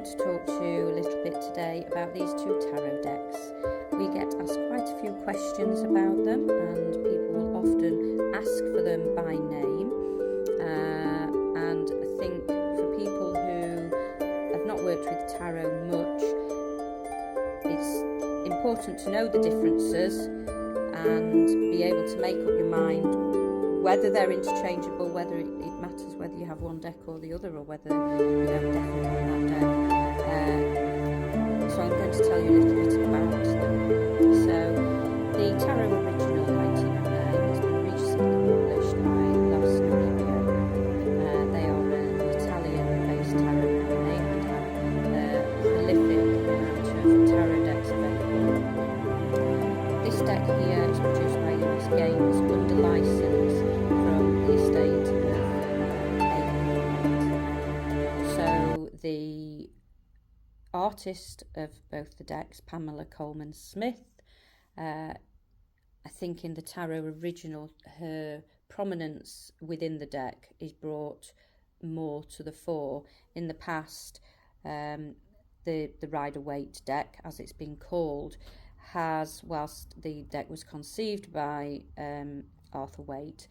to talk to you a little bit today about these two tarot decks. We get asked quite a few questions about them, and people will often ask for them by name. And I think for people who have not worked with tarot much, it's important to know the differences and be able to make up your mind whether they're interchangeable, whether it matters whether you have one deck or the other, or whether you have definitely on that deck. So I'm going to tell you a little bit about them. So the Tarot Original 1909 has been recently published by Lost Arabia. They are an Italian-based tarot company and have a prolific amount of tarot decks available. This deck here is produced by US Games under license from the estate of So the artist of both the decks, Pamela Coleman Smith, I think in the Tarot Original, her prominence within the deck is brought more to the fore. In the past, the Waite deck, as it's been called, has, whilst the deck was conceived by Arthur Waite,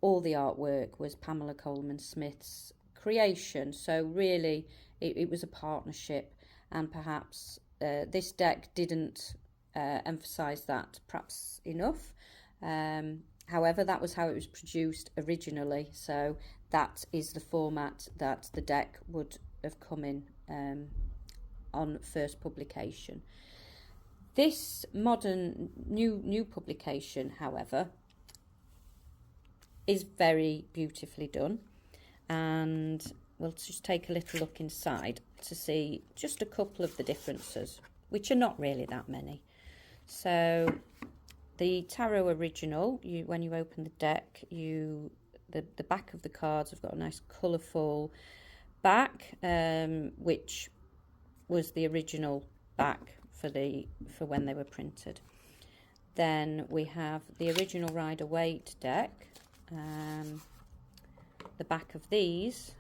all the artwork was Pamela Coleman Smith's creation. So really it was a partnership, and perhaps this deck didn't emphasize that perhaps enough. However, that was how it was produced originally, so that is the format that the deck would have come in on first publication. This modern new publication, however, is very beautifully done, and we'll just take a little look inside to see just a couple of the differences, which are not really that many. So the Tarot Original, when you open the deck, the back of the cards have got a nice colourful back, which was the original back for when they were printed. Then we have the original Rider-Waite deck. The back of these.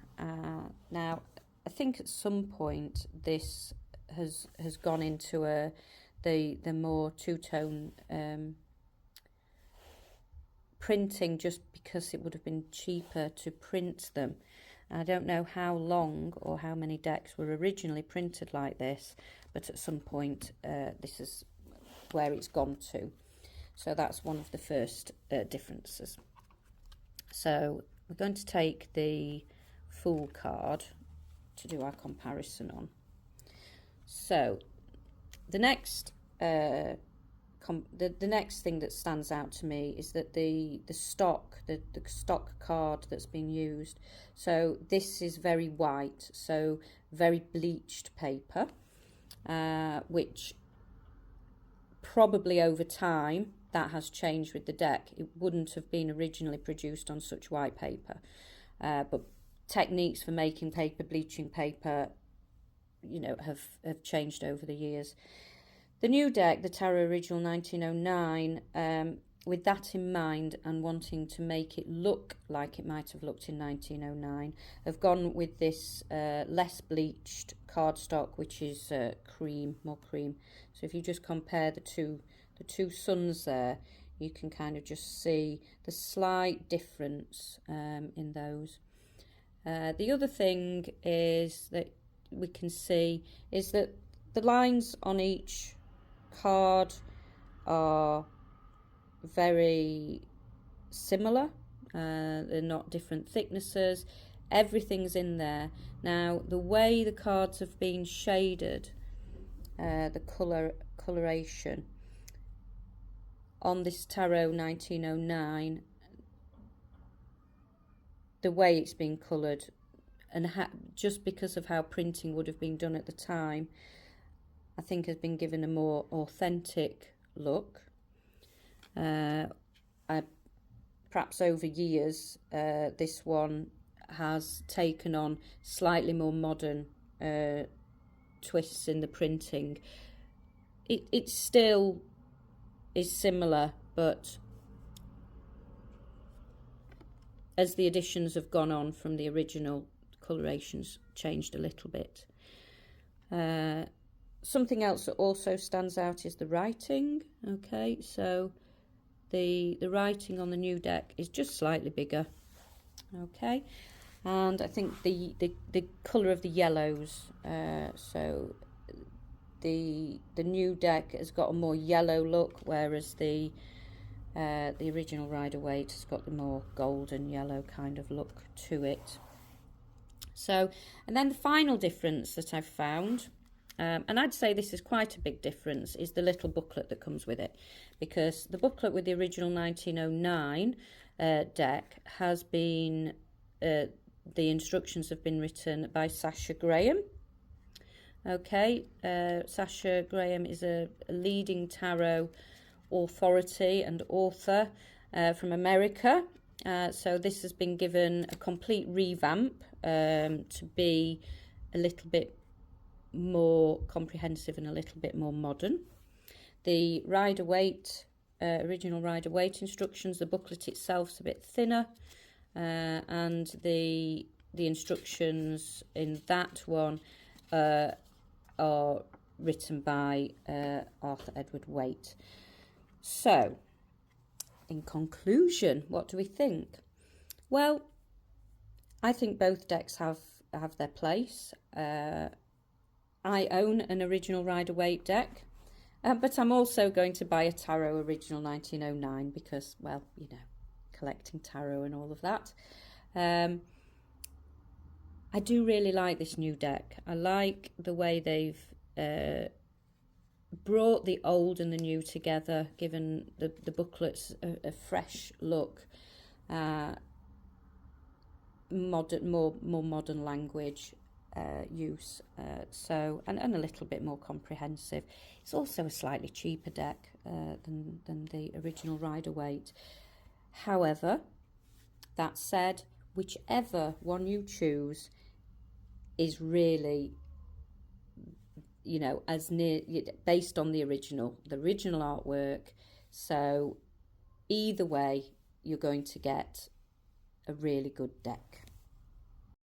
Now, I think at some point this has gone into the more two-tone printing, just because it would have been cheaper to print them. I don't know how long or how many decks were originally printed like this, but at some point this is where it's gone to. So that's one of the first differences. So we're going to take the Fool card to do our comparison on. So the next the next thing that stands out to me is that the stock card that's been used. So this is very white, so very bleached paper, which probably over time that has changed with the deck. It wouldn't have been originally produced on such white paper, but techniques for making paper, bleaching paper, have changed over the years. The new deck, the Tarot Original 1909, with that in mind and wanting to make it look like it might have looked in 1909, have gone with this less bleached cardstock, which is more cream. So if you just compare the two suns there, you can kind of just see the slight difference in those. The other thing is that we can see is that the lines on each card are very similar. They're not different thicknesses. Everything's in there. Now, the way the cards have been shaded, the coloration on this Tarot 1909, the way it's been coloured, and just because of how printing would have been done at the time, I think has been given a more authentic look. Perhaps over years, this one has taken on slightly more modern twists in the printing. It still is similar, but as the additions have gone on from the original coloration's changed a little bit. Something else that also stands out is the writing. Okay, so the writing on the new deck is just slightly bigger. Okay, and I think the colour of the yellows, so the new deck has got a more yellow look, whereas the original Rider-Waite has got the more golden yellow kind of look to it. So, and then the final difference that I've found, and I'd say this is quite a big difference, is the little booklet that comes with it, because the booklet with the original 1909 deck has been, the instructions have been written by Sasha Graham. Okay, Sasha Graham is a leading tarot authority and author from America. So this has been given a complete revamp to be a little bit more comprehensive and a little bit more modern. The Rider-Waite, original Rider-Waite instructions, the booklet itself is a bit thinner, and the instructions in that one are written by Arthur Edward Waite. So, in conclusion, what do we think? Well, I think both decks have their place. I own an original Rider-Waite deck, but I'm also going to buy a tarot original 1909 because, well, you know, collecting tarot and all of that. I do really like this new deck. I like the way they've brought the old and the new together, given the booklets a fresh look, modern, more modern language use, so and a little bit more comprehensive. It's also a slightly cheaper deck than the original Rider-Waite. However, that said, whichever one you choose is really, you know, as near, based on the original artwork. So either way, you're going to get a really good deck.